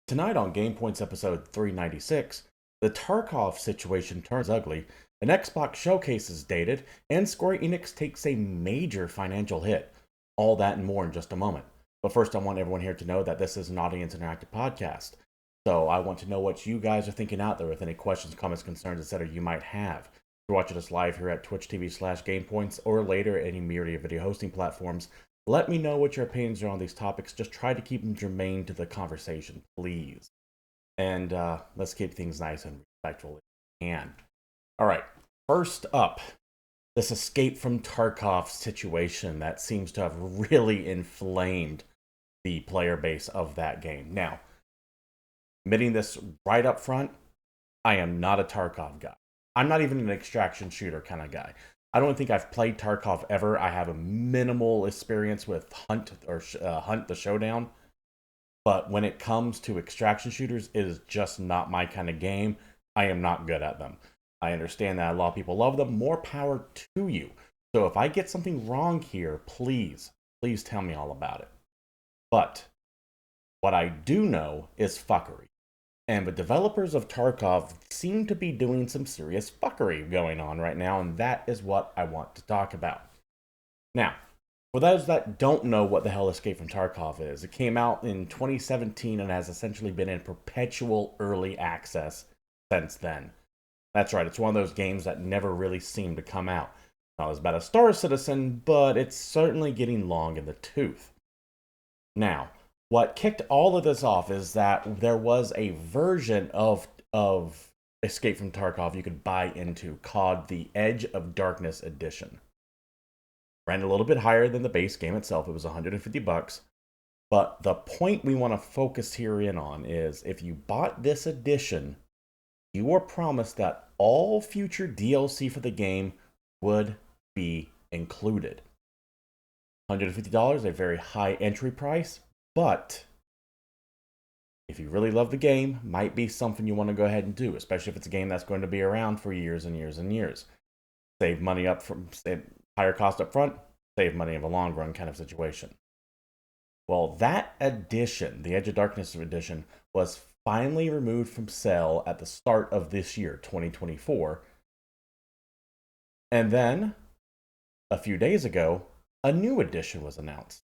Tonight on GamePoints episode 396, the Tarkov situation turns ugly, an Xbox showcase is dated, and Square Enix takes a major financial hit. All that and more in just a moment. But first, I want everyone here to know that this is an audience interactive podcast. So I want to know what you guys are thinking out there with any questions, comments, concerns, etc. you might have. If you're watching us live here at Twitch TV/GamePoints or later at any myriad of video hosting platforms, let me know what your opinions are on these topics. Just try to keep them germane to the conversation, please. And let's keep things nice and respectful if we can. All right, first up, this escape from Tarkov situation that seems to have really inflamed the player base of that game. Now, admitting this right up front, I am not a Tarkov guy. I'm not even an extraction shooter kind of guy. I don't think I've played Tarkov ever. I have a minimal experience with Hunt or Hunt the Showdown. But when it comes to extraction shooters, it is just not my kind of game. I am not good at them. I understand that a lot of people love them. More power to you. So if I get something wrong here, please tell me all about it. But what I do know is fuckery. And the developers of Tarkov seem to be doing some serious fuckery going on right now, and that is what I want to talk about. Now, for those that don't know what the hell Escape from Tarkov is, it came out in 2017 and has essentially been in perpetual early access since then. That's right, it's one of those games that never really seemed to come out. Not as bad as Star Citizen, but it's certainly getting long in the tooth. Now, what kicked all of this off is that there was a version of Escape from Tarkov you could buy into called the Edge of Darkness Edition. Ran a little bit higher than the base game itself. It was $150. But the point we want to focus here in on is if you bought this edition, you were promised that all future DLC for the game would be included. $150, a very high entry price. But if you really love the game, might be something you want to go ahead and do, especially if it's a game that's going to be around for years and years and years. Save money up from higher cost up front, save money in the long run kind of situation. Well, that edition, the Edge of Darkness edition, was finally removed from sale at the start of this year, 2024. And then, a few days ago, a new edition was announced.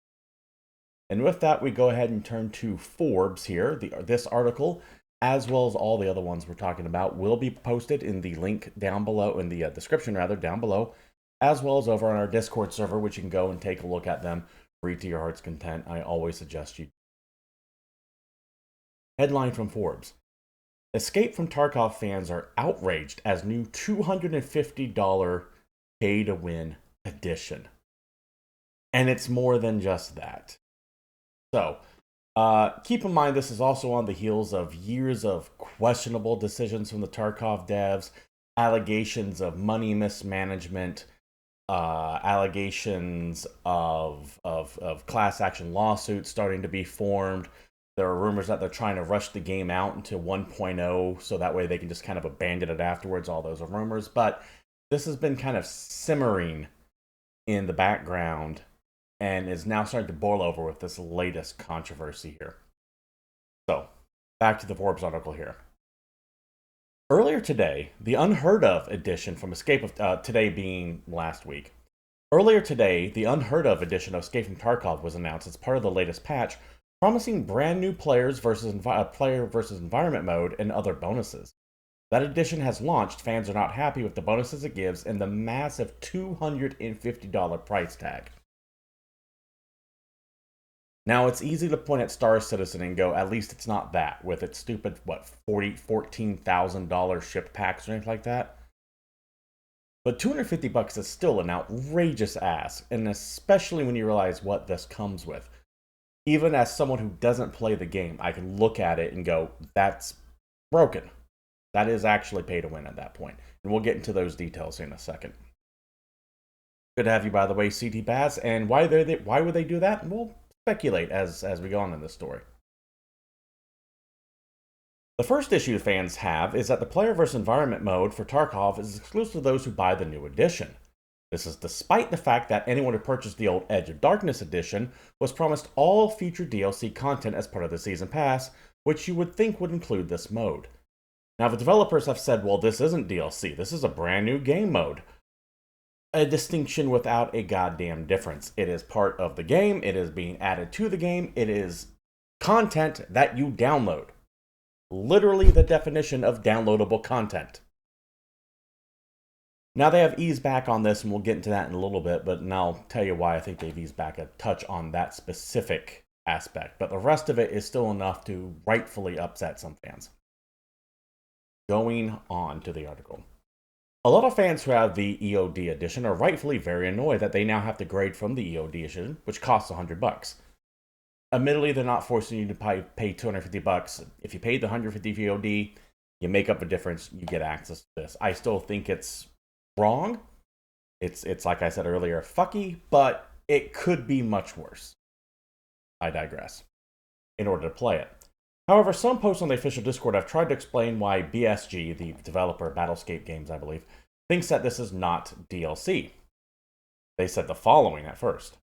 And with that, we go ahead and turn to Forbes here. This article, as well as all the other ones we're talking about, will be posted in the link down below, in the description rather, down below, as well as over on our Discord server, which you can go and take a look at them, read to your heart's content. I always suggest you. Headline from Forbes. Escape from Tarkov fans are outraged as new $250 pay-to-win edition. And it's more than just that. So, keep in mind this is also on the heels of years of questionable decisions from the Tarkov devs, allegations of money mismanagement, allegations of class action lawsuits starting to be formed. There are rumors that they're trying to rush the game out into 1.0 so that way they can just kind of abandon it afterwards. All those are rumors, but this has been kind of simmering in the background and is now starting to boil over with this latest controversy here. So, back to the Forbes article here. Earlier today, the Unheard Of edition from Escape of today being last week. Earlier today, the Unheard Of edition of Escape from Tarkov was announced as part of the latest patch, promising brand new player versus environment mode and other bonuses. That edition has launched. Fans are not happy with the bonuses it gives and the massive $250 price tag. Now, it's easy to point at Star Citizen and go, at least it's not that, with its stupid, $14,000 ship packs or anything like that. But $250 is still an outrageous ask, and especially when you realize what this comes with. Even as someone who doesn't play the game, I can look at it and go, that's broken. That is actually pay to win at that point. And we'll get into those details in a second. Good to have you, by the way, CT Bass. And why would they do that? We'll speculate as we go on in this story. The first issue fans have is that the player versus environment mode for Tarkov is exclusive to those who buy the new edition. This is despite the fact that anyone who purchased the old Edge of Darkness edition was promised all future DLC content as part of the Season Pass, which you would think would include this mode. Now, the developers have said, well, this isn't DLC, this is a brand new game mode. A distinction without a goddamn difference. It is part of the game, it is being added to the game, it is content that you download. Literally the definition of downloadable content. Now they have eased back on this, and we'll get into that in a little bit, but I'll tell you why I think they've eased back a touch on that specific aspect. But the rest of it is still enough to rightfully upset some fans. Going on to the article. A lot of fans who have the EOD edition are rightfully very annoyed that they now have to grade from the EOD edition, which costs $100. Admittedly, they're not forcing you to pay $250. If you paid the $150 VOD, you make up the difference, you get access to this. I still think it's wrong. It's like I said earlier, fucky, but it could be much worse. I digress. In order to play it. However, some posts on the official Discord have tried to explain why BSG, the developer of Battlescape Games, I believe, thinks that this is not DLC. They said the following at first.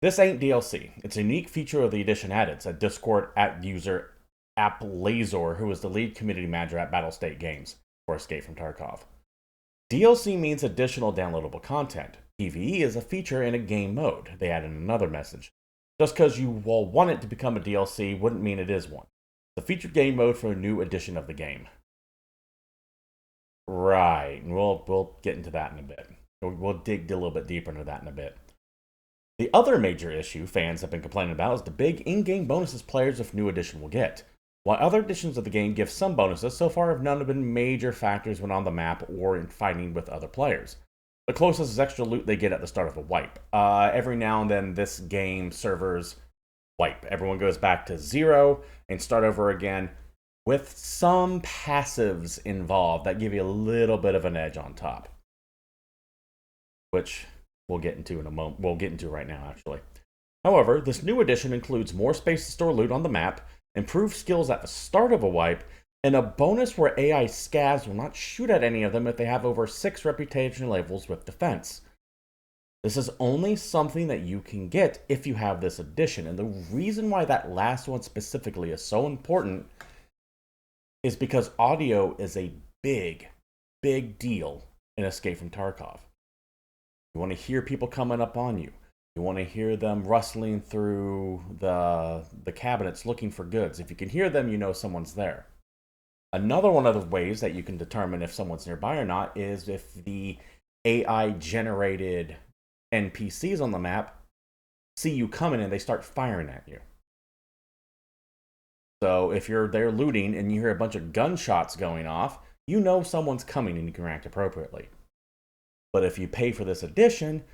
This ain't DLC. It's a unique feature of the edition added, said Discord user AppLazor, who is the lead community manager at Battlestate Games for Escape from Tarkov. DLC means additional downloadable content. PvE is a feature in a game mode, they added another message. Just because you will want it to become a DLC wouldn't mean it is one. The featured game mode for a new edition of the game. Right, we'll get into that in a bit. We'll dig a little bit deeper into that in a bit. The other major issue fans have been complaining about is the big in-game bonuses players of new edition will get. While other editions of the game give some bonuses, so far none have been major factors when on the map or in fighting with other players. The closest is extra loot they get at the start of a wipe. Every now and then this game servers wipe. Everyone goes back to 0 and start over again with some passives involved that give you a little bit of an edge on top. Which we'll get into in a moment. We'll get into right now, actually. However, this new edition includes more space to store loot on the map, improved skills at the start of a wipe, and a bonus where AI scavs will not shoot at any of them if they have over 6 reputation levels with defense. This is only something that you can get if you have this edition, and the reason why that last one specifically is so important is because audio is a big, big deal in Escape from Tarkov. You want to hear people coming up on you. You want to hear them rustling through the cabinets looking for goods. If you can hear them, you know someone's there. Another one of the ways that you can determine if someone's nearby or not is if the AI-generated NPCs on the map see you coming and they start firing at you. So if you're there looting and you hear a bunch of gunshots going off, you know someone's coming and you can react appropriately. But if you pay for this edition,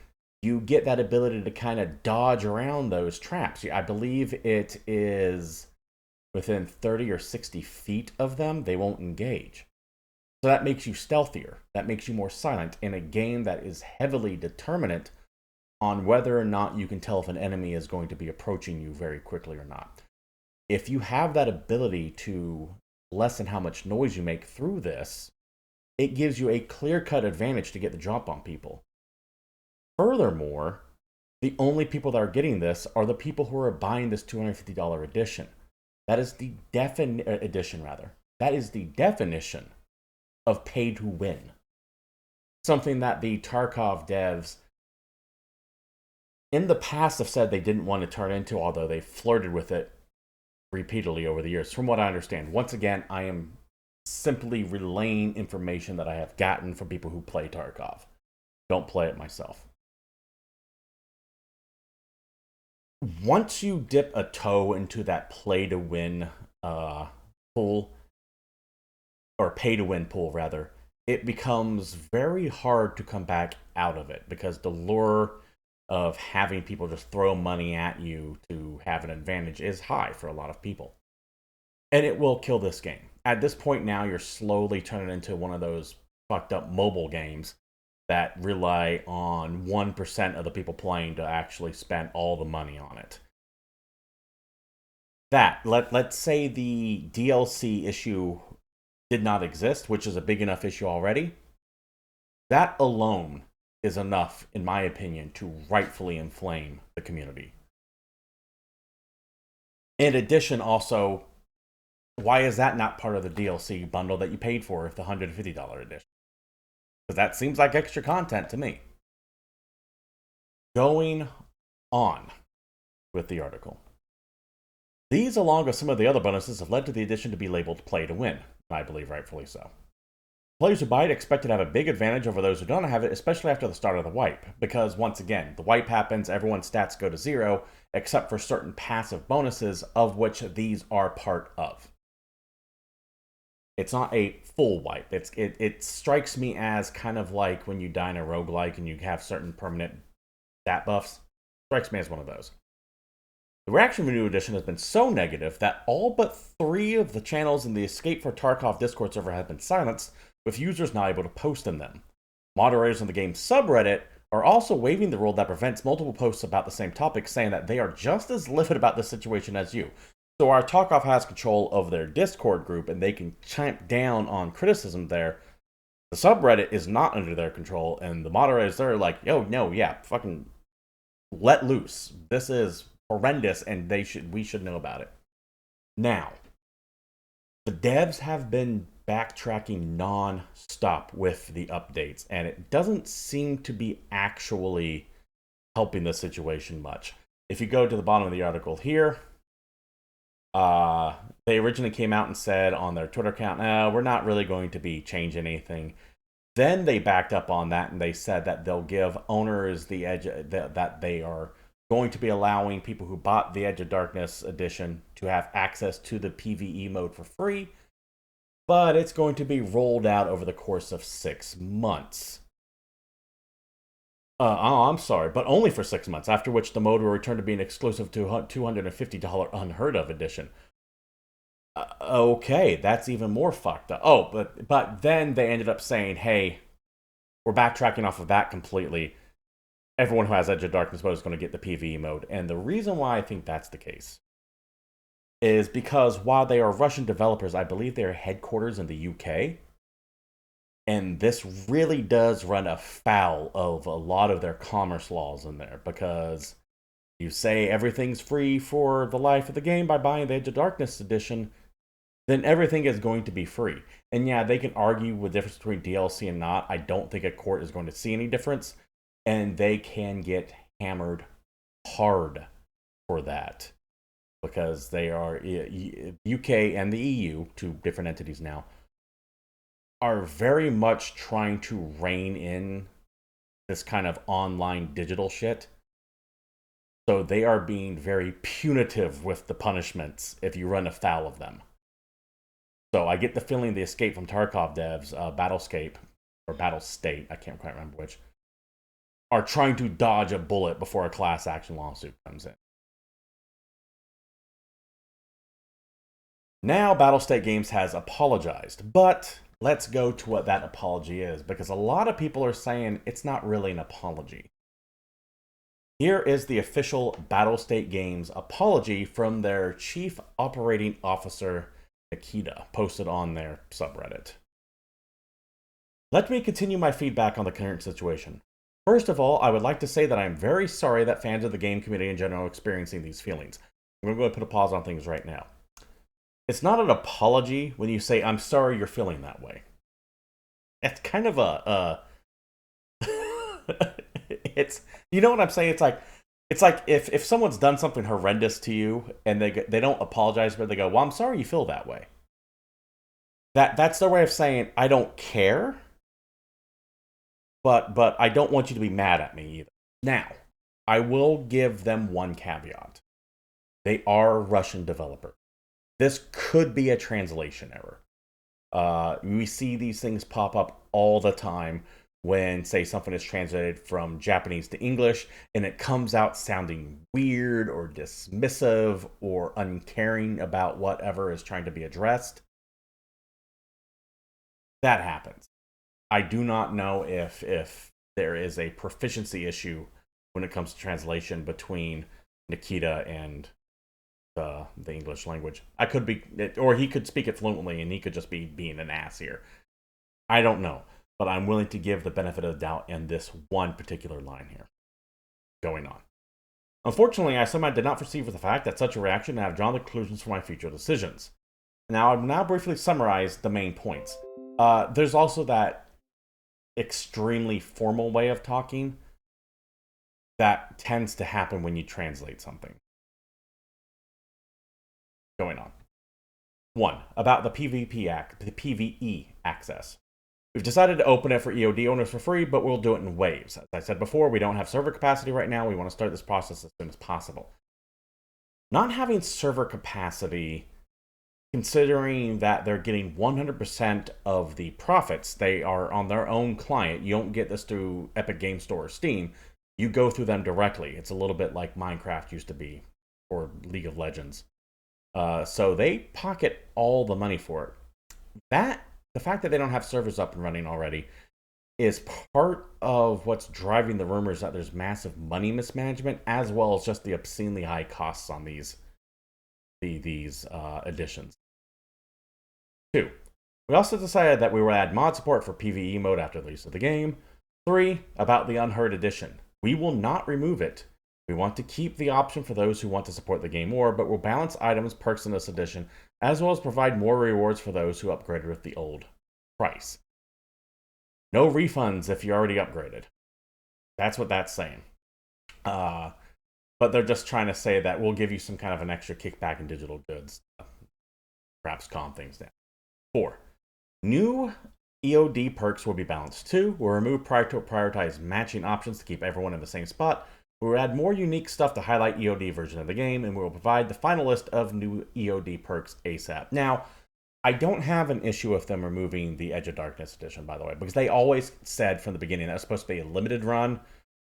you get that ability to kind of dodge around those traps. I believe it is within 30 or 60 feet of them, they won't engage. So that makes you stealthier. That makes you more silent in a game that is heavily determinant on whether or not you can tell if an enemy is going to be approaching you very quickly or not. If you have that ability to lessen how much noise you make through this, it gives you a clear-cut advantage to get the jump on people. Furthermore, the only people that are getting this are the people who are buying this $250 edition. That is the edition. That is the definition of pay to win. Something that the Tarkov devs in the past have said they didn't want to turn into, although they flirted with it repeatedly over the years. From what I understand, once again, I am simply relaying information that I have gotten from people who play Tarkov. Don't play it myself. Once you dip a toe into that play-to-win pool, or pay-to-win pool, rather, it becomes very hard to come back out of it because the lure of having people just throw money at you to have an advantage is high for a lot of people. And it will kill this game. At this point now, you're slowly turning into one of those fucked up mobile games that rely on 1% of the people playing to actually spend all the money on it. Let's say the DLC issue did not exist, which is a big enough issue already. That alone is enough, in my opinion, to rightfully inflame the community. In addition, also, Why is that not part of the DLC bundle that you paid for if the $150 edition? Because that seems like extra content to me. Going on with the article. These, along with some of the other bonuses, have led to the edition to be labeled Play to Win, and I believe rightfully so. Players who buy it expect to have a big advantage over those who don't have it, especially after the start of the wipe, because once again, the wipe happens, everyone's stats go to 0, except for certain passive bonuses, of which these are part of. It's not a full wipe. It strikes me as kind of like when you die in a roguelike and you have certain permanent stat buffs. Strikes me as one of those. The reaction from the new edition has been so negative that all but 3 of the channels in the Escape for Tarkov Discord server have been silenced, with users not able to post in them. Moderators on the game's subreddit are also waiving the rule that prevents multiple posts about the same topic, saying that they are just as livid about this situation as you. So our Tarkov has control of their Discord group, and they can champ down on criticism there. The subreddit is not under their control, and the moderators are like, yo, no, yeah, fucking let loose. This is horrendous, and we should know about it. Now, the devs have been backtracking non-stop with the updates, and it doesn't seem to be actually helping the situation much. If you go to the bottom of the article here, they originally came out and said on their Twitter account, no, we're not really going to be changing anything. Then they backed up on that, and they said that they'll give owners the edge, that they are going to be allowing people who bought the Edge of Darkness edition to have access to the PvE mode for free, but it's going to be rolled out over the course of 6 months. I'm sorry, but only for 6 months, after which the mode will return to being exclusive to $250 Unheard Of edition. Okay, that's even more fucked up. Oh, but then they ended up saying, hey, we're backtracking off of that completely. Everyone who has Edge of Darkness mode is going to get the PvE mode. And the reason why I think that's the case is because while they are Russian developers, I believe their headquarters in the UK. And this really does run afoul of a lot of their commerce laws in there, because you say everything's free for the life of the game by buying the Edge of Darkness edition, then everything is going to be free. And yeah, they can argue the difference between DLC and not. I don't think a court is going to see any difference, and they can get hammered hard for that, because they are UK and the EU, 2 different entities now, are very much trying to rein in this kind of online digital shit. So they are being very punitive with the punishments if you run afoul of them. So I get the feeling the Escape from Tarkov devs, Battlescape, or Battlestate, I can't quite remember which, are trying to dodge a bullet before a class action lawsuit comes in. Now Battlestate Games has apologized, but let's go to what that apology is, because a lot of people are saying it's not really an apology. Here is the official Battlestate Games apology from their Chief Operating Officer, Nikita, posted on their subreddit. Let me continue my feedback on the current situation. First of all, I would like to say that I am very sorry that fans of the game community in general are experiencing these feelings. I'm going to go ahead and put a pause on things right now. It's not an apology when you say, I'm sorry you're feeling that way. It's kind of it's, you know what I'm saying? It's like if someone's done something horrendous to you and they don't apologize, but they go, well, I'm sorry you feel that way. That's their way of saying, I don't care, but I don't want you to be mad at me either. Now, I will give them one caveat. They are Russian developers. This could be a translation error. We see these things pop up all the time when, say, something is translated from Japanese to English and it comes out sounding weird or dismissive or uncaring about whatever is trying to be addressed. That happens. I do not know if there is a proficiency issue when it comes to translation between Nikita and the English language. I could be, or he could speak it fluently and he could just be being an ass here. I don't know, but I'm willing to give the benefit of the doubt in this one particular line here going on. Unfortunately, I somehow did not foresee for the fact that such a reaction and have drawn the conclusions for my future decisions. Now, I'll now briefly summarize the main points. There's also that extremely formal way of talking that tends to happen when you translate something going on. One, about the PvE access. We've decided to open it for EOD owners for free, but we'll do it in waves. As I said before, we don't have server capacity right now. We want to start this process as soon as possible. Not having server capacity, considering that they're getting 100% of the profits, they are on their own client. You don't get this through Epic Game Store or Steam. You go through them directly. It's a little bit like Minecraft used to be, or League of Legends. So they pocket all the money for it. The fact that they don't have servers up and running already is part of what's driving the rumors that there's massive money mismanagement, as well as just the obscenely high costs on these additions. 2, we also decided that we would add mod support for PvE mode after the release of the game. 3, about the Unheard Edition. We will not remove it. We want to keep the option for those who want to support the game more, but we'll balance items, perks in this edition, as well as provide more rewards for those who upgraded with the old price. No refunds if you already upgraded. That's what that's saying. But they're just trying to say that we'll give you some kind of an extra kickback in digital goods. Perhaps calm things down. 4, new EOD perks will be balanced too. We'll remove prioritize matching options to keep everyone in the same spot. We'll add more unique stuff to highlight EOD version of the game, and we'll provide the final list of new EOD perks ASAP. Now, I don't have an issue with them removing the Edge of Darkness edition, by the way, because they always said from the beginning that it was supposed to be a limited run.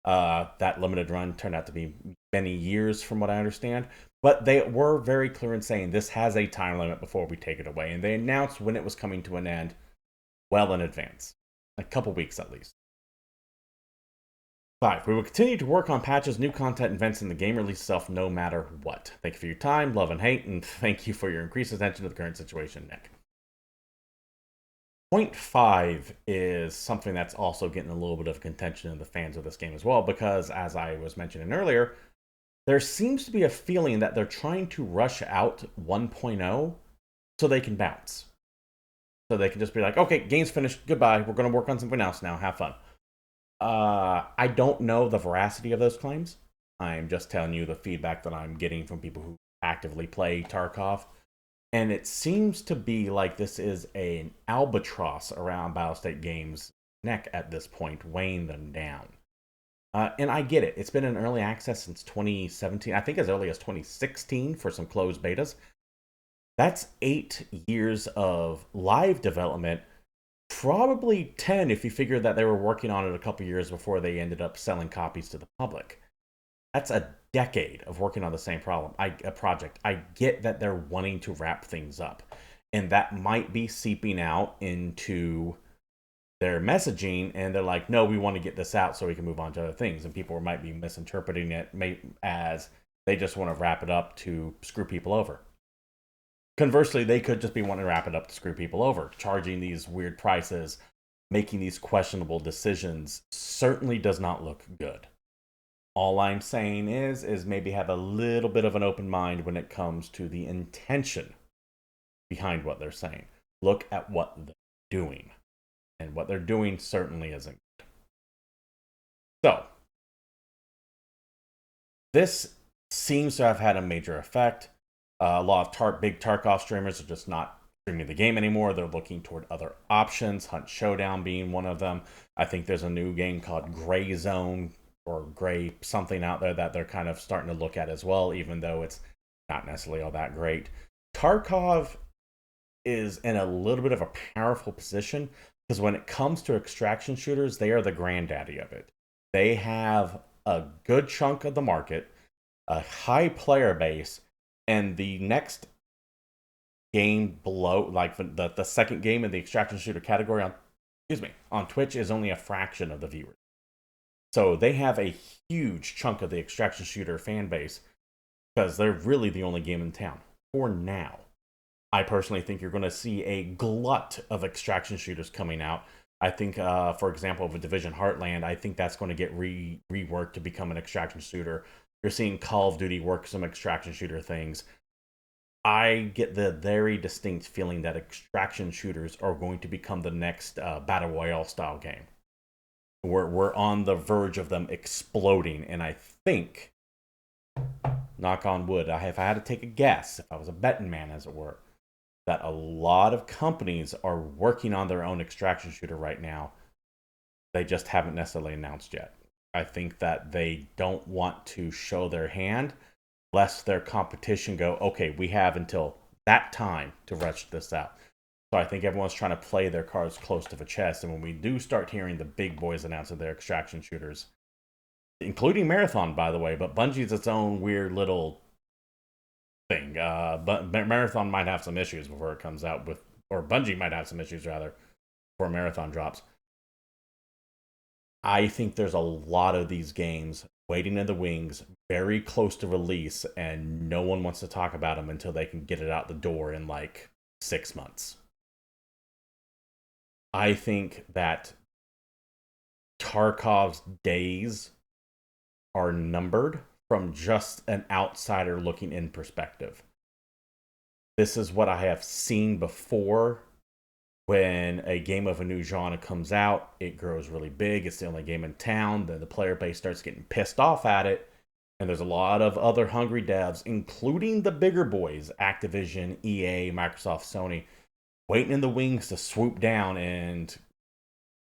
That limited run turned out to be many years, from what I understand. But they were very clear in saying this has a time limit before we take it away, and they announced when it was coming to an end well in advance, a couple weeks at least. 5, we will continue to work on patches, new content, and events in the game release itself no matter what. Thank you for your time, love, and hate, and thank you for your increased attention to the current situation, Nick. Point 5 is something that's also getting a little bit of contention in the fans of this game as well, because as I was mentioning earlier, there seems to be a feeling that they're trying to rush out 1.0 so they can bounce. So they can just be like, okay, game's finished, goodbye, we're going to work on something else now, have fun. I don't know the veracity of those claims. I'm just telling you the feedback that I'm getting from people who actively play Tarkov. And it seems to be like this is an albatross around Battlestate Games' neck at this point, weighing them down. And I get it. It's been in early access since 2017. I think as early as 2016 for some closed betas. That's 8 years of live development. Probably 10 if you figure that they were working on it a couple years before they ended up selling copies to the public. That's a decade of working on the same project. I get that they're wanting to wrap things up, and that might be seeping out into their messaging, and they're like, no, we want to get this out so we can move on to other things, and people might be misinterpreting it as they just want to wrap it up to screw people over. Conversely, they could just be wanting to wrap it up to screw people over. Charging these weird prices, making these questionable decisions certainly does not look good. All I'm saying is maybe have a little bit of an open mind when it comes to the intention behind what they're saying. Look at what they're doing. And what they're doing certainly isn't good. So, this seems to have had a major effect. A lot of big Tarkov streamers are just not streaming the game anymore. They're looking toward other options, Hunt Showdown being one of them. I think there's a new game called Gray Zone or Gray something out there that they're kind of starting to look at as well, even though it's not necessarily all that great. Tarkov is in a little bit of a powerful position because when it comes to extraction shooters, they are the granddaddy of it. They have a good chunk of the market, a high player base, and the next game below, like the second game in the extraction shooter category on Twitch is only a fraction of the viewers. So they have a huge chunk of the extraction shooter fan base because they're really the only game in town for now. I personally think you're going to see a glut of extraction shooters coming out. I think, for example, with Division Heartland, I think that's going to get reworked to become an extraction shooter. You're seeing Call of Duty work some extraction shooter things. I get the very distinct feeling that extraction shooters are going to become the next Battle Royale style game. We're on the verge of them exploding, and I think, knock on wood, if I had to take a guess, if I was a betting man, as it were, that a lot of companies are working on their own extraction shooter right now. They just haven't necessarily announced yet. I think that they don't want to show their hand, lest their competition go, okay, we have until that time to rush this out. So I think everyone's trying to play their cards close to the chest. And when we do start hearing the big boys announcing their extraction shooters, including Marathon, by the way, but Bungie's its own weird little thing. But Marathon might have some issues before it comes out with, or Bungie might have some issues rather, before Marathon drops. I think there's a lot of these games waiting in the wings, very close to release, and no one wants to talk about them until they can get it out the door in like 6 months. I think that Tarkov's days are numbered from just an outsider looking in perspective. This is what I have seen before. When a game of a new genre comes out, it grows really big. It's the only game in town. Then the player base starts getting pissed off at it. And there's a lot of other hungry devs, including the bigger boys, Activision, EA, Microsoft, Sony, waiting in the wings to swoop down and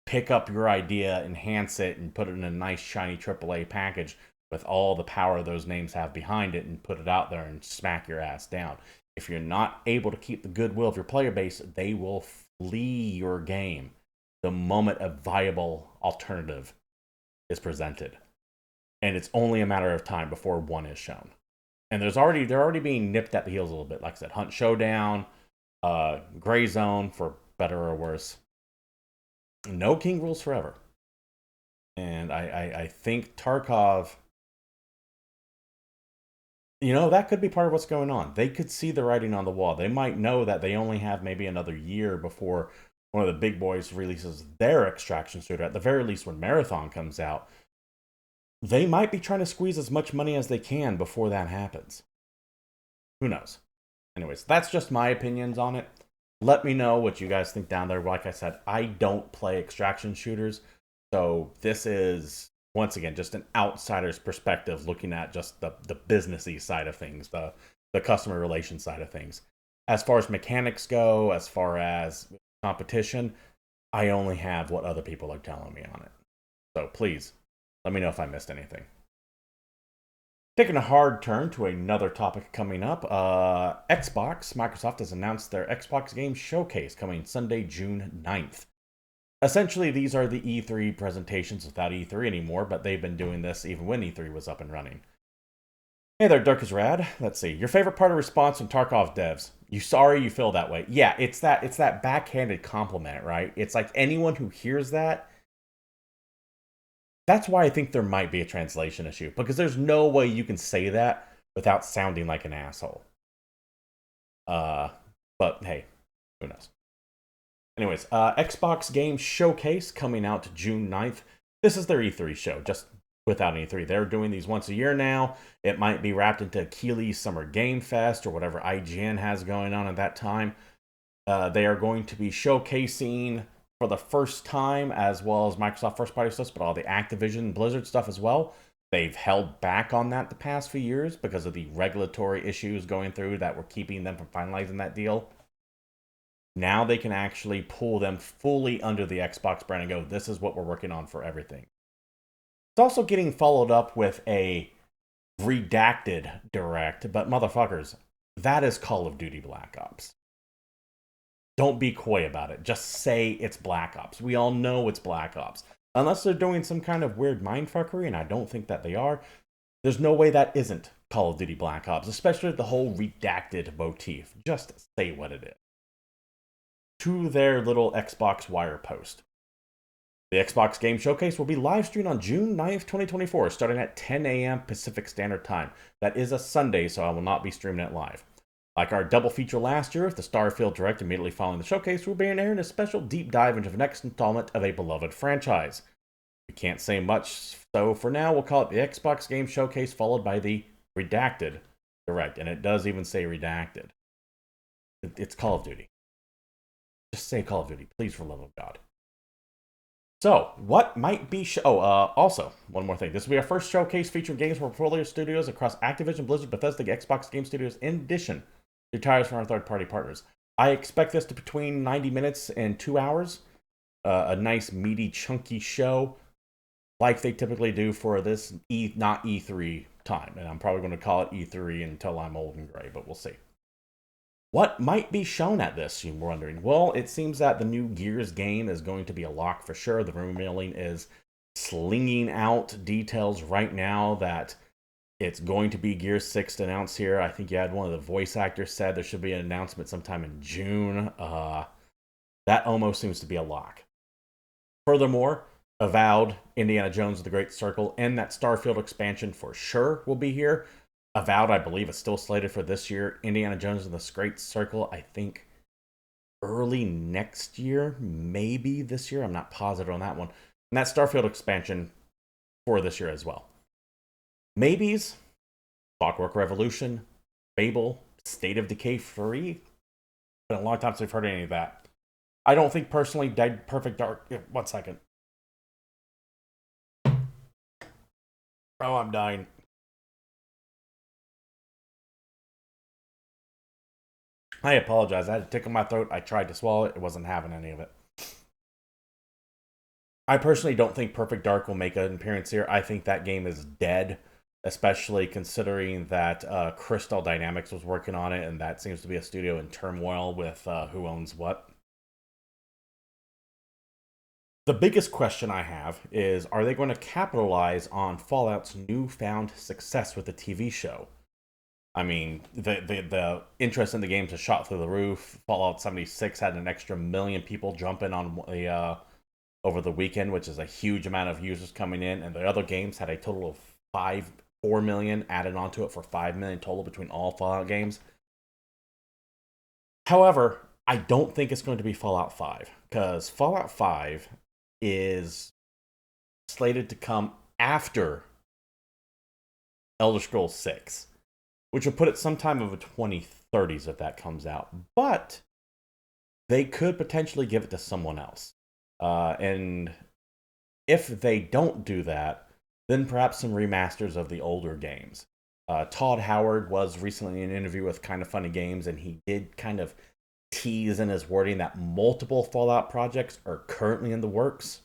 pick up your idea, enhance it, and put it in a nice, shiny AAA package with all the power those names have behind it and put it out there and smack your ass down. If you're not able to keep the goodwill of your player base, they will flee your game the moment a viable alternative is presented. And it's only a matter of time before one is shown. And they're already being nipped at the heels a little bit. Like I said, Hunt Showdown, Gray Zone, for better or worse. No king rules forever. And I think Tarkov, that could be part of what's going on. They could see the writing on the wall. They might know that they only have maybe another year before one of the big boys releases their extraction shooter. At the very least, when Marathon comes out, they might be trying to squeeze as much money as they can before that happens. Who knows? Anyways, that's just my opinions on it. Let me know what you guys think down there. Like I said, I don't play extraction shooters, so this is, once again, just an outsider's perspective looking at just the businessy side of things, the customer relation side of things. As far as mechanics go, as far as competition, I only have what other people are telling me on it. So please, let me know if I missed anything. Taking a hard turn to another topic coming up, Microsoft has announced their Xbox Game Showcase coming Sunday, June 9th. Essentially, these are the E3 presentations without E3 anymore, but they've been doing this even when E3 was up and running. Hey there, Dirk is Rad. Let's see. Your favorite part of response from Tarkov devs. You feel that way. Yeah, it's that backhanded compliment, right? It's like anyone who hears that, that's why I think there might be a translation issue, because there's no way you can say that without sounding like an asshole. But hey, who knows? Anyways, Xbox Game Showcase coming out June 9th. This is their E3 show, just without an E3. They're doing these once a year now. It might be wrapped into Keighley's Summer Game Fest or whatever IGN has going on at that time. They are going to be showcasing for the first time, as well as Microsoft first party stuff, but all the Activision Blizzard stuff as well. They've held back on that the past few years because of the regulatory issues going through that were keeping them from finalizing that deal. Now they can actually pull them fully under the Xbox brand and go, this is what we're working on for everything. It's also getting followed up with a redacted direct, but motherfuckers, that is Call of Duty Black Ops. Don't be coy about it. Just say it's Black Ops. We all know it's Black Ops. Unless they're doing some kind of weird mindfuckery, and I don't think that they are, there's no way that isn't Call of Duty Black Ops, especially the whole redacted motif. Just say what it is. To their little Xbox Wire post. The Xbox Game Showcase will be live streamed on June 9th, 2024, starting at 10 a.m. Pacific Standard Time. That is a Sunday, so I will not be streaming it live. Like our double feature last year with the Starfield Direct immediately following the showcase, we'll be airing a special deep dive into the next installment of a beloved franchise. We can't say much, so for now we'll call it the Xbox Game Showcase followed by the Redacted Direct, and it does even say Redacted. It's Call of Duty. Just say Call of Duty, please, for the love of God. So, what might be... also, one more thing. This will be our first showcase featuring games from portfolio studios across Activision, Blizzard, Bethesda, Xbox Game Studios, in addition to titles from our third-party partners. I expect this to be between 90 minutes and 2 hours. A nice, meaty, chunky show, like they typically do for this not E3 time. And I'm probably going to call it E3 until I'm old and gray, but we'll see. What might be shown at this, you're wondering? Well, it seems that the new Gears game is going to be a lock for sure. The rumor milling is slinging out details right now that it's going to be Gears 6 announced here. I think you had one of the voice actors said there should be an announcement sometime in June. That almost seems to be a lock. Furthermore, Avowed, Indiana Jones of the Great Circle, and that Starfield expansion for sure will be here. Avowed, I believe, is still slated for this year. Indiana Jones and the Great Circle, I think, early next year, maybe this year. I'm not positive on that one. And that Starfield expansion for this year as well. Maybes, Clockwork Revolution, Fable, State of Decay 3. It's been a long time since we've heard any of that. I don't think personally Dead Perfect Dark... 1 second. Oh, I'm dying. I apologize. I had a tick in my throat. I tried to swallow it. It wasn't having any of it. I personally don't think Perfect Dark will make an appearance here. I think that game is dead, especially considering that Crystal Dynamics was working on it, and that seems to be a studio in turmoil with who owns what. The biggest question I have is, are they going to capitalize on Fallout's newfound success with the TV show? I mean, the interest in the games has shot through the roof. Fallout 76 had an extra 1 million people jumping on the over the weekend, which is a huge amount of users coming in. And the other games had a total of 4 million added onto it for 5 million total between all Fallout games. However, I don't think it's going to be Fallout 5, because Fallout 5 is slated to come after Elder Scrolls 6. Which would put it sometime of the 2030s if that comes out. But they could potentially give it to someone else. And if they don't do that, then perhaps some remasters of the older games. Todd Howard was recently in an interview with Kind of Funny Games, and he did kind of tease in his wording that multiple Fallout projects are currently in the works.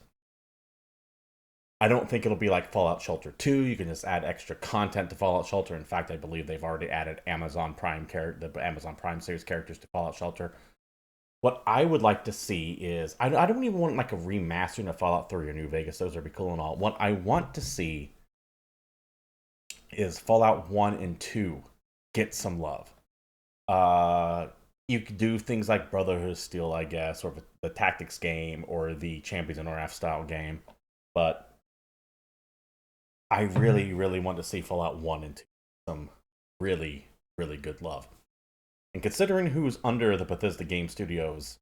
I don't think it'll be like Fallout Shelter 2. You can just add extra content to Fallout Shelter. In fact, I believe they've already added the Amazon Prime series characters to Fallout Shelter. What I would like to see is, I don't even want like a remastering of Fallout 3 or New Vegas. Those would be cool and all. What I want to see is Fallout 1 and 2 get some love. You could do things like Brotherhood of Steel, I guess, or the Tactics game, or the Champions of Norrath style game. But I really, really want to see Fallout 1 and 2 some really, really good love. And considering who's under the Bethesda Game Studios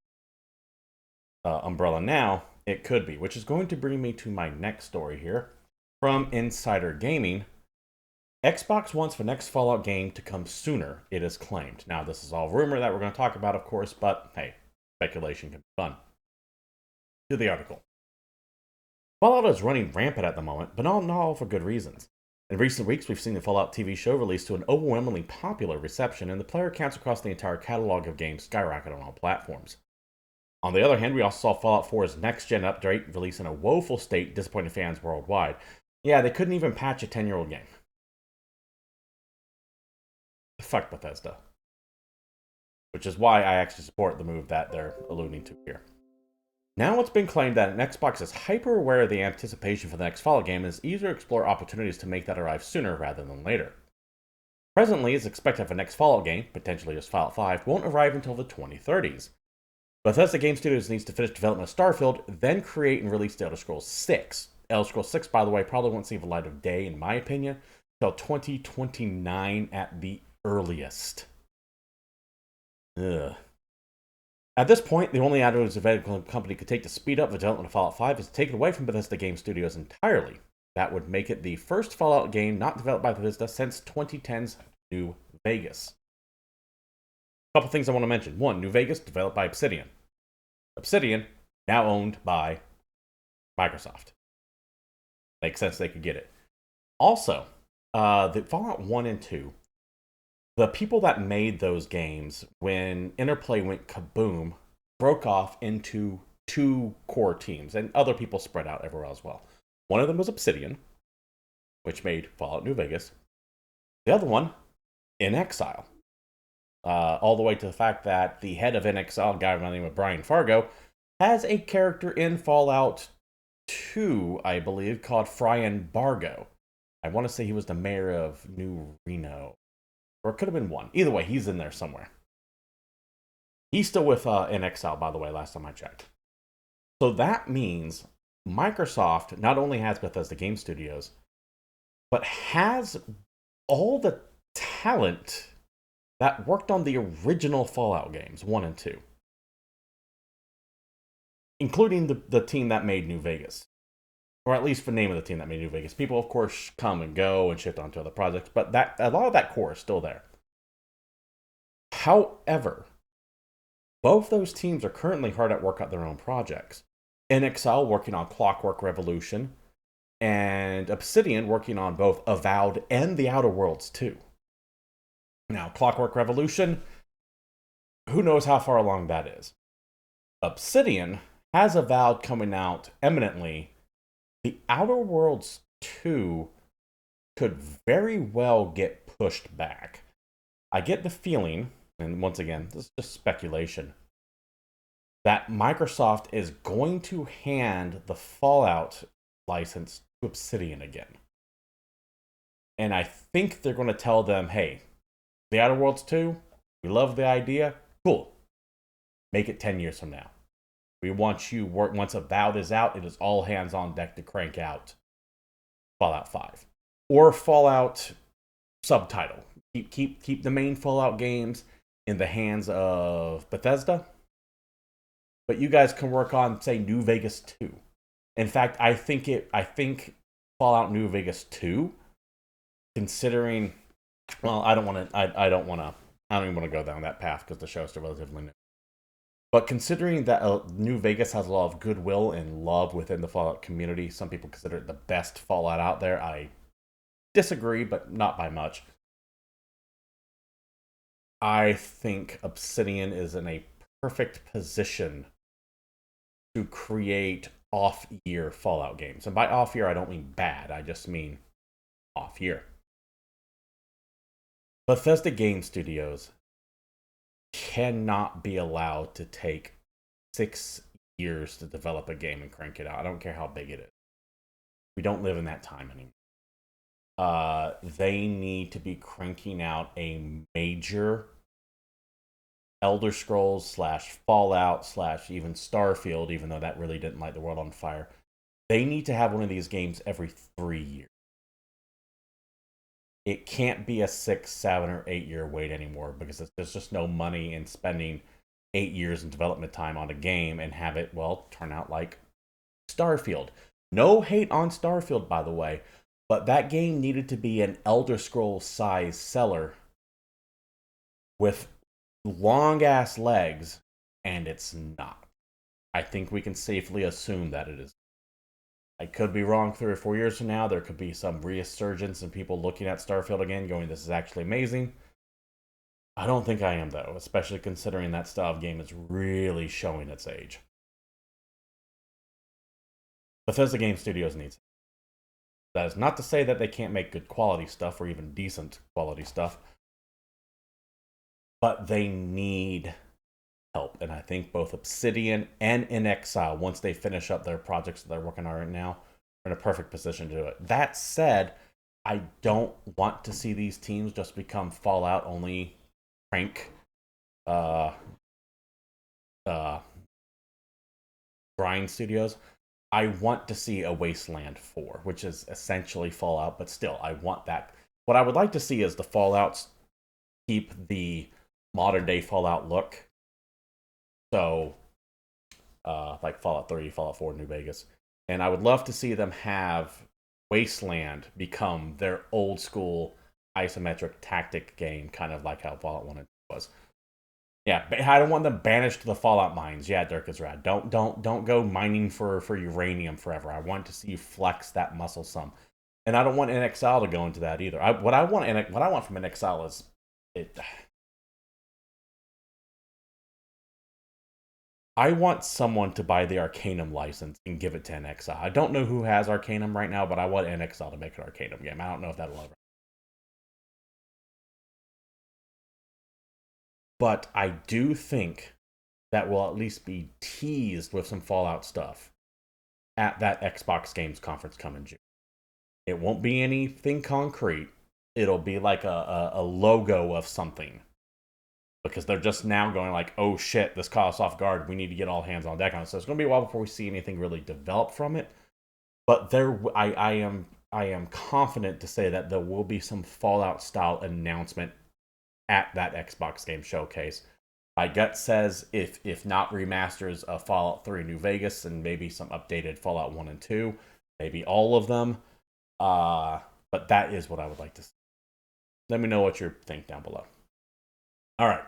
umbrella now, it could be. Which is going to bring me to my next story here. From Insider Gaming, Xbox wants the next Fallout game to come sooner, it is claimed. Now, this is all rumor that we're going to talk about, of course, but hey, speculation can be fun. To the article. Fallout is running rampant at the moment, but not all for good reasons. In recent weeks, we've seen the Fallout TV show released to an overwhelmingly popular reception, and the player counts across the entire catalog of games skyrocket on all platforms. On the other hand, we also saw Fallout 4's next-gen update release in a woeful state, disappointing fans worldwide. Yeah, they couldn't even patch a 10-year-old game. Fuck Bethesda. Which is why I actually support the move that they're alluding to here. Now it's been claimed that Xbox is hyper-aware of the anticipation for the next Fallout game and is eager to explore opportunities to make that arrive sooner rather than later. Presently, it's expected that the next Fallout game, potentially just Fallout 5, won't arrive until the 2030s. Bethesda Game Studios needs to finish development of Starfield, then create and release the Elder Scrolls 6. Elder Scrolls 6, by the way, probably won't see the light of day, in my opinion, until 2029 at the earliest. Ugh. At this point, the only avenue the company could take to speed up the development of Fallout 5 is to take it away from Bethesda Game Studios entirely. That would make it the first Fallout game not developed by Bethesda since 2010's New Vegas. couple things I want to mention. One, New Vegas, developed by Obsidian. Obsidian, now owned by Microsoft. Makes sense they could get it. Also, the Fallout 1 and 2, the people that made those games, when Interplay went kaboom, broke off into two core teams, and other people spread out everywhere as well. One of them was Obsidian, which made Fallout New Vegas. The other one, In Exile. All the way to the fact that the head of In Exile, a guy by the name of Brian Fargo, has a character in Fallout 2, I believe, called Fryan Bargo. I want to say he was the mayor of New Reno. Or it could have been one. Either way, he's in there somewhere. He's still with In Exile, by the way, last time I checked. So that means Microsoft not only has Bethesda Game Studios, but has all the talent that worked on the original Fallout games, 1 and 2. Including the team that made New Vegas. Or at least the name of the team that made New Vegas. People, of course, come and go and shift onto other projects, but a lot of that core is still there. However, both those teams are currently hard at work at their own projects. NXL working on Clockwork Revolution, and Obsidian working on both Avowed and The Outer Worlds 2. Now, Clockwork Revolution, who knows how far along that is. Obsidian has Avowed coming out imminently. The Outer Worlds 2 could very well get pushed back. I get the feeling, and once again, this is just speculation, that Microsoft is going to hand the Fallout license to Obsidian again. And I think they're going to tell them, hey, The Outer Worlds 2, we love the idea, cool. Make it 10 years from now. We want you, once Avowed is out, it is all hands on deck to crank out Fallout 5. Or Fallout subtitle. Keep the main Fallout games in the hands of Bethesda. But you guys can work on, say, New Vegas 2. In fact, I think Fallout New Vegas 2, considering, well, I don't even want to go down that path because the show is still relatively new. But considering that New Vegas has a lot of goodwill and love within the Fallout community, some people consider it the best Fallout out there. I disagree, but not by much. I think Obsidian is in a perfect position to create off-year Fallout games. And by off-year, I don't mean bad. I just mean off-year. Bethesda Game Studios cannot be allowed to take 6 years to develop a game and crank it out. I don't care how big it is. We don't live in that time anymore. They need to be cranking out a major Elder Scrolls / Fallout / even Starfield, even though that really didn't light the world on fire. They need to have one of these games every 3 years. It can't be a 6, 7, or 8 year wait anymore because there's just no money in spending 8 years in development time on a game and have it, well, turn out like Starfield. No hate on Starfield, by the way, but that game needed to be an Elder Scrolls size seller with long ass legs, and it's not. I think we can safely assume that it is. I could be wrong 3 or 4 years from now. There could be some resurgence and people looking at Starfield again going, this is actually amazing. I don't think I am, though, especially considering that style of game is really showing its age. Bethesda Game Studios needs it. That is not to say that they can't make good quality stuff or even decent quality stuff, but they need help. And I think both Obsidian and In Exile, once they finish up their projects that they're working on right now, are in a perfect position to do it. That said, I don't want to see these teams just become Fallout only crank grind studios. I want to see a Wasteland 4, which is essentially Fallout, but still, I want that. What I would like to see is the Fallouts keep the modern day Fallout look. So, like Fallout 3, Fallout 4, New Vegas. And I would love to see them have Wasteland become their old school isometric tactic game, kind of like how Fallout 1 was. Yeah, I don't want them banished to the Fallout mines. Yeah, Dirk is right. Don't go mining for uranium forever. I want to see you flex that muscle some, and I don't want NXL to go into that either. What I want from NXL is it. I want someone to buy the Arcanum license and give it to NXL. I don't know who has Arcanum right now, but I want NXL to make an Arcanum game. I don't know if that'll ever. But I do think that will at least be teased with some Fallout stuff at that Xbox Games Conference coming June. It won't be anything concrete. It'll be like a logo of something. Because they're just now going like, oh shit, this caught us off guard. We need to get all hands on deck on it. So it's going to be a while before we see anything really develop from it. But I am confident to say that there will be some Fallout style announcement at that Xbox Game Showcase. My gut says if not remasters of Fallout 3 New Vegas and maybe some updated Fallout 1 and 2, maybe all of them. But that is what I would like to see. Let me know what you think down below. All right.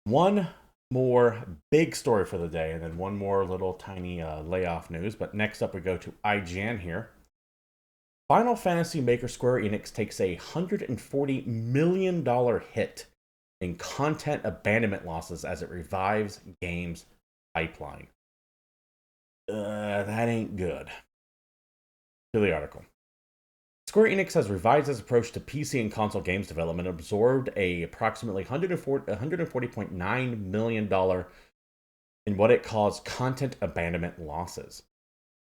One more big story for the day, and then one more little tiny layoff news. But next up, we go to IGN here. Final Fantasy maker Square Enix takes a $140 million hit in content abandonment losses as it revives games pipeline. That ain't good. To the article. Square Enix has revised its approach to PC and console games development and absorbed a approximately $140.9 million in what it calls content abandonment losses.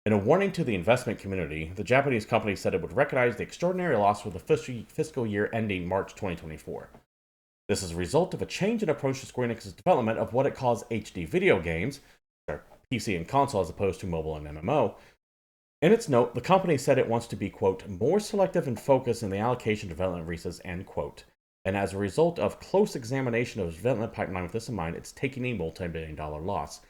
In a warning to the investment community, the Japanese company said it would recognize the extraordinary loss for the fiscal year ending March 2024. This is a result of a change in approach to Square Enix's development of what it calls HD video games, which are PC and console as opposed to mobile and MMO. In its note, the company said it wants to be, quote, more selective and focused in the allocation of development resources, end quote. And as a result of close examination of its development pipeline with this in mind, it's taking a multi-billion-dollar loss.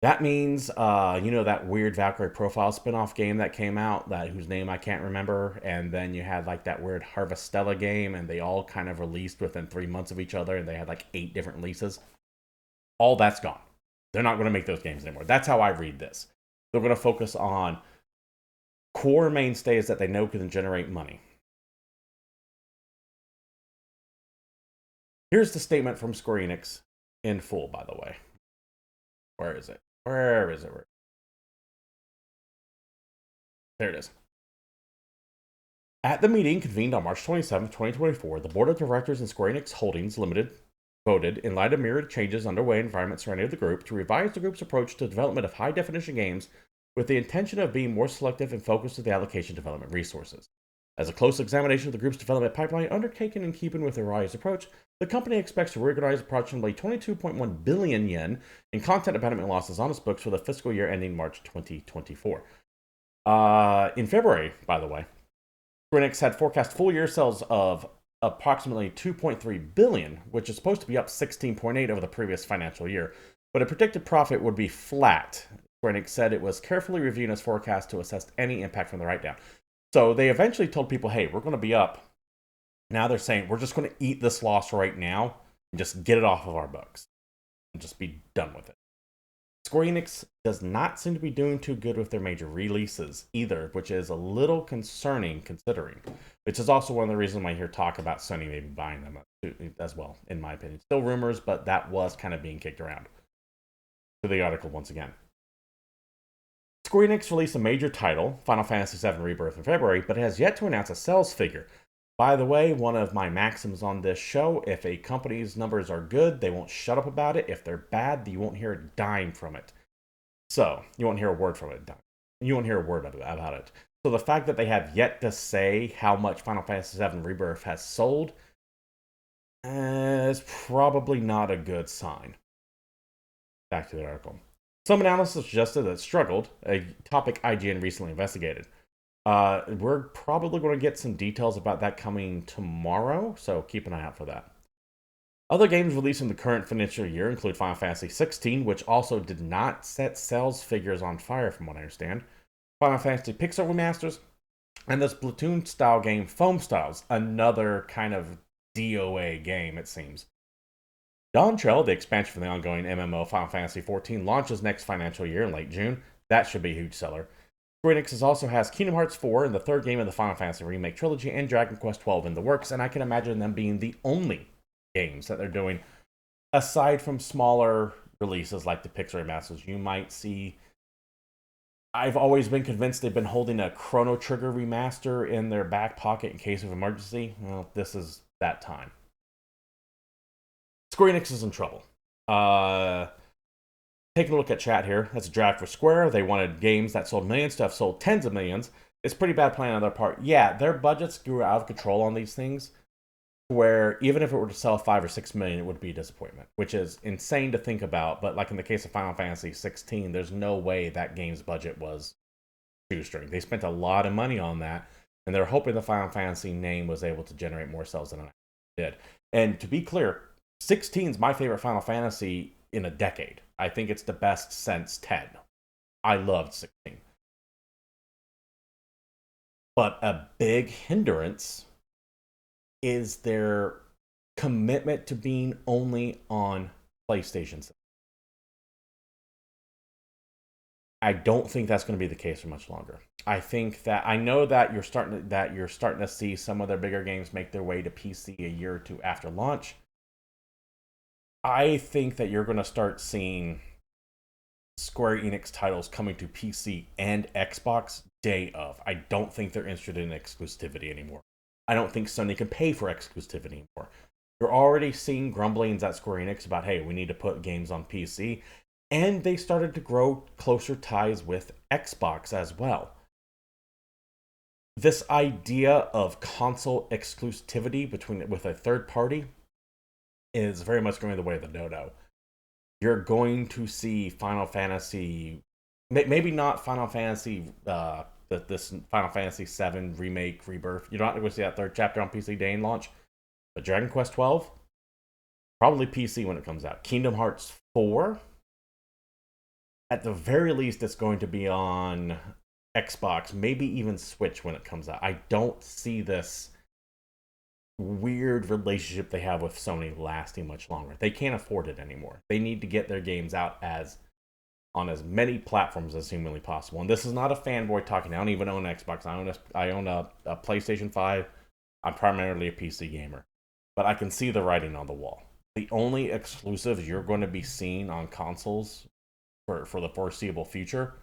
That means, that weird Valkyrie Profile spin-off game that came out, whose name I can't remember, and then you had like that weird Harvestella game, and they all kind of released within 3 months of each other, and they had like 8 different releases. All that's gone. They're not going to make those games anymore. That's how I read this. They're going to focus on core mainstays that they know can generate money. Here's the statement from Square Enix in full, by the way. Where is it? Where is it? There it is. At the meeting convened on March 27, 2024, the Board of Directors in Square Enix Holdings Limited voted, in light of myriad changes underway in environment surrounding the group, to revise the group's approach to the development of high-definition games with the intention of being more selective and focused to the allocation of development resources. As a close examination of the group's development pipeline undertaken in keeping with the revised approach, the company expects to recognize approximately 22.1 billion yen in content abandonment losses on its books for the fiscal year ending March 2024. In February, by the way, Square Enix had forecast full-year sales of approximately 2.3 billion, which is supposed to be up 16.8 over the previous financial year, but a predicted profit would be flat. Square Enix said it was carefully reviewing its forecast to assess any impact from the write-down. So they eventually told people, hey, we're going to be up. Now they're saying, we're just going to eat this loss right now and just get it off of our books and just be done with it. Square Enix does not seem to be doing too good with their major releases either, which is a little concerning considering. Which is also one of the reasons why I hear talk about Sony maybe buying them as well, in my opinion. Still rumors, but that was kind of being kicked around. To the article once again. Square Enix released a major title, Final Fantasy VII Rebirth, in February, but it has yet to announce a sales figure. By the way, one of my maxims on this show, if a company's numbers are good, they won't shut up about it. If they're bad, you won't hear a dime from it. So, you won't hear a word from it. You won't hear a word about it. So the fact that they have yet to say how much Final Fantasy VII Rebirth has sold is probably not a good sign. Back to the article. Some analysis suggested that it struggled, a topic IGN recently investigated. We're probably going to get some details about that coming tomorrow, so keep an eye out for that. Other games released in the current financial year include Final Fantasy XVI, which also did not set sales figures on fire from what I understand, Final Fantasy Pixel Remasters, and the Splatoon-style game Foam Styles, another kind of DOA game, it seems. Dawntrail, the expansion for the ongoing MMO Final Fantasy XIV, launches next financial year in late June. That should be a huge seller. Square Enix also has Kingdom Hearts 4 and the third game of the Final Fantasy Remake trilogy and Dragon Quest 12 in the works, and I can imagine them being the only games that they're doing, aside from smaller releases like the Pixar Masters. You might see... I've always been convinced they've been holding a Chrono Trigger remaster in their back pocket in case of emergency. Well, this is that time. Square Enix is in trouble. Taking a look at chat here. That's a draft for Square. They wanted games that sold millions to have sold tens of millions. It's pretty bad plan on their part. Yeah, their budgets grew out of control on these things, where even if it were to sell 5 or 6 million, it would be a disappointment, which is insane to think about. But like in the case of Final Fantasy 16, there's no way that game's budget was shoestring. They spent a lot of money on that, and they're hoping the Final Fantasy name was able to generate more sales than it did. And to be clear, 16 is my favorite Final Fantasy in a decade. I think it's the best since 10. I loved 16. But a big hindrance is their commitment to being only on PlayStation. I don't think that's going to be the case for much longer. I think that I know that you're starting to see some of their bigger games make their way to PC a year or two after launch. I think that you're going to start seeing Square Enix titles coming to PC and Xbox day of. I don't think they're interested in exclusivity anymore. I don't think Sony can pay for exclusivity anymore. You're already seeing grumblings at Square Enix about, hey, we need to put games on PC. And they started to grow closer ties with Xbox as well. This idea of console exclusivity with a third party is very much going the way of the dodo. You're going to see Final Fantasy, maybe not Final Fantasy, this Final Fantasy VII Remake, Rebirth. You're not going to see that third chapter on PC day and launch. But Dragon Quest 12, probably PC when it comes out. Kingdom Hearts 4, at the very least, it's going to be on Xbox, maybe even Switch when it comes out. I don't see this weird relationship they have with Sony lasting much longer. They can't afford it anymore. They need to get their games out on as many platforms as humanly possible. And this is not a fanboy talking. I don't even own an Xbox. I own a PlayStation 5. I'm primarily a PC gamer. But I can see the writing on the wall. The only exclusives you're going to be seeing on consoles for the foreseeable future,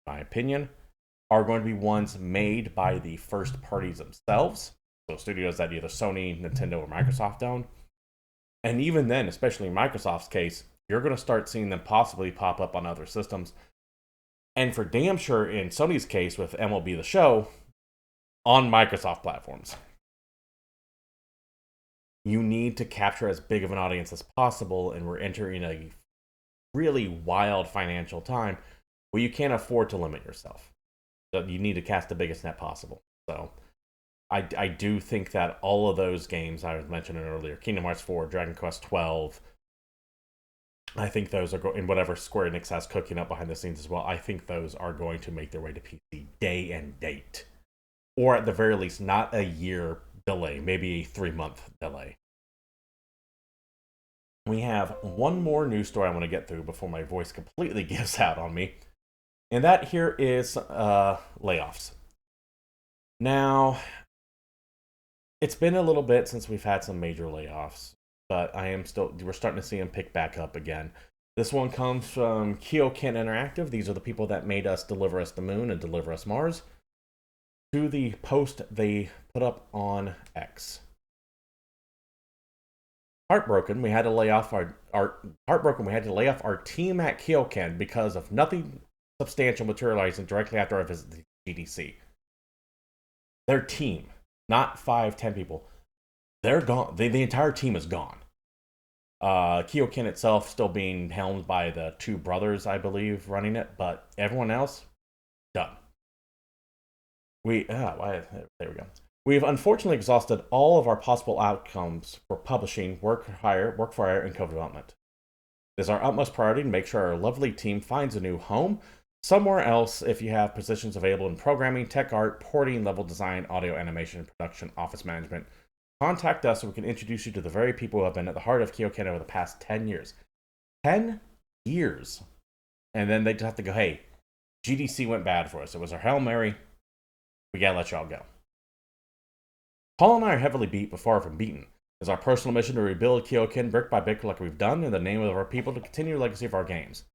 in my opinion, are going to be ones made by the first parties themselves. So studios that either Sony, Nintendo, or Microsoft own. And even then, especially in Microsoft's case, you're going to start seeing them possibly pop up on other systems. And for damn sure, in Sony's case with MLB The Show, on Microsoft platforms. You need to capture as big of an audience as possible, and we're entering a really wild financial time where you can't afford to limit yourself. So you need to cast the biggest net possible. So I do think that all of those games I was mentioning earlier, Kingdom Hearts 4, Dragon Quest 12, I think those are in whatever Square Enix has cooking up behind the scenes as well. I think those are going to make their way to PC day and date, or at the very least, not a year delay, maybe a 3-month delay. We have one more news story I want to get through before my voice completely gives out on me, and that here is layoffs. Now, it's been a little bit since we've had some major layoffs, but we're starting to see them pick back up again. This one comes from KeokeN Interactive. These are the people that made us Deliver Us the Moon and Deliver Us Mars. To the post they put up on X. Heartbroken, we had to lay off our team at KeokeN because of nothing substantial materializing directly after our visit to GDC. Their team, not 5-10 people, they're gone. The entire team is gone. KeokeN itself still being helmed by the two brothers, I believe, running it, but everyone else, done. There we go. We've unfortunately exhausted all of our possible outcomes for publishing, work for hire, and co-development. It is our utmost priority to make sure our lovely team finds a new home somewhere else if you have positions available in programming, tech art, porting, level design, audio animation, production, office management, Contact us so we can introduce you to the very people who have been at the heart of KeokeN over the past 10 years. 10 years. And then they just have to go, hey, GDC went bad for us. It was our Hail Mary. We gotta let y'all go. Paul and I are heavily beat but far from beaten. It's our personal mission to rebuild KeokeN brick by brick like we've done in the name of our people to continue the legacy of our games.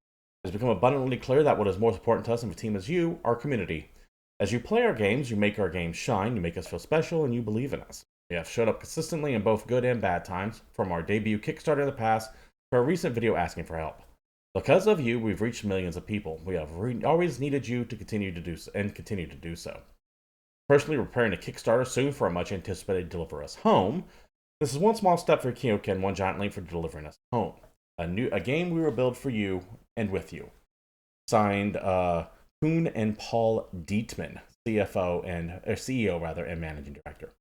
It's become abundantly clear that what is most important to us and the team is you, our community. As you play our games, you make our games shine, you make us feel special, and you believe in us. We have showed up consistently in both good and bad times, from our debut Kickstarter in the past to our recent video asking for help. Because of you, we've reached millions of people. We have always needed you to continue to do so, and continue to do so. Personally, we're preparing a Kickstarter soon for a much anticipated Deliver Us Home. This is one small step for KeokeN, one giant leap for delivering us home. A game we will build for you and with you. Signed, Koen and Paul Dietman, CEO and managing director.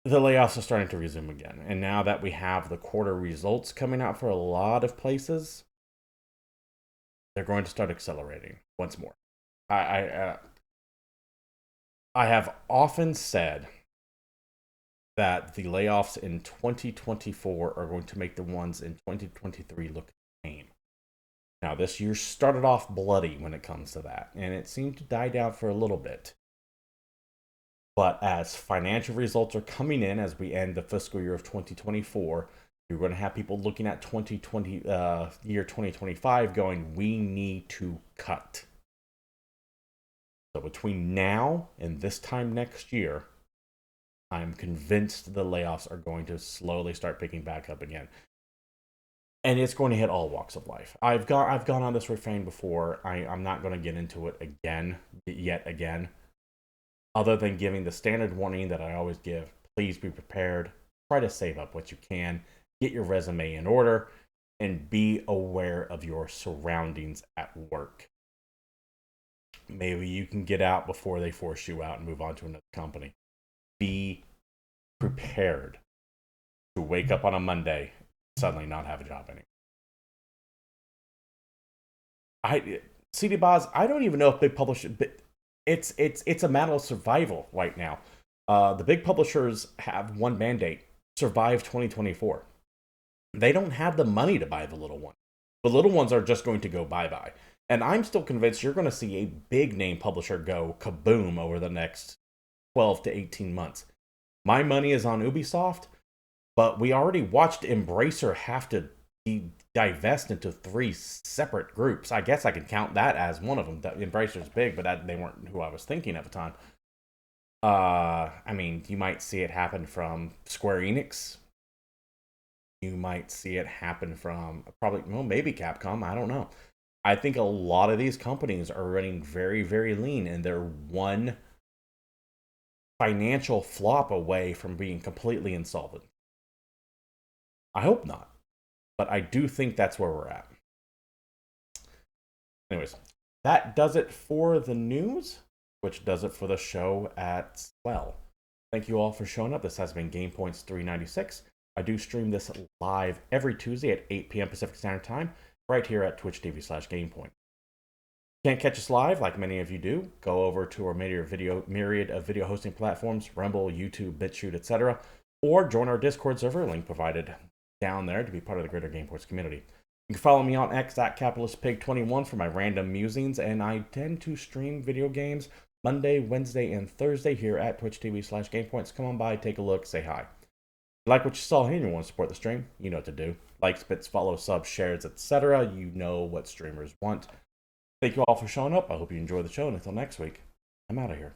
The layoffs are starting to resume again, and now that we have the quarter results coming out for a lot of places, they're going to start accelerating once more. I have often said that the layoffs in 2024 are going to make the ones in 2023 look tame. Now, this year started off bloody when it comes to that, and it seemed to die down for a little bit. But as financial results are coming in as we end the fiscal year of 2024, you're going to have people looking at year 2025 going, we need to cut. So between now and this time next year, I'm convinced the layoffs are going to slowly start picking back up again. And it's going to hit all walks of life. I've gone on this refrain before. I'm not going to get into it yet again. Other than giving the standard warning that I always give, please be prepared. Try to save up what you can. Get your resume in order. And be aware of your surroundings at work. Maybe you can get out before they force you out and move on to another company. Be prepared to wake up on a Monday and suddenly not have a job anymore. CD Boz, I don't even know if big publishers... It's a matter of survival right now. The big publishers have one mandate: survive 2024. They don't have the money to buy the little ones. The little ones are just going to go bye-bye. And I'm still convinced you're going to see a big name publisher go kaboom over the next 12 to 18 months. My money is on Ubisoft, but we already watched Embracer have to divest into 3 separate groups. I guess I can count that as one of them. Embracer's big, but they weren't who I was thinking at the time. I mean, you might see it happen from Square Enix. You might see it happen from maybe Capcom. I don't know. I think a lot of these companies are running very, very lean, and they're one financial flop away from being completely insolvent. I hope not. But I do think that's where we're at. Anyways, that does it for the news, which does it for the show as well. Thank you all for showing up. This has been GamePoints 396. I do stream this live every Tuesday at 8 p.m. Pacific Standard Time, right here at twitch.tv/GamePoint. Can't catch us live like many of you do? Go over to our myriad of video hosting platforms, Rumble, YouTube, BitChute, etc., or join our Discord server, link provided down there to be part of the greater GamePoints community. You can follow me on X at CapitalistPig21 for my random musings, and I tend to stream video games Monday, Wednesday, and Thursday here at twitch.tv/GamePoints. Come on by, take a look, say hi. If you like what you saw here and you want to support the stream, you know what to do. Likes, bits, follows, subs, shares, etc. You know what streamers want. Thank you all for showing up. I hope you enjoy the show, and until next week, I'm out of here.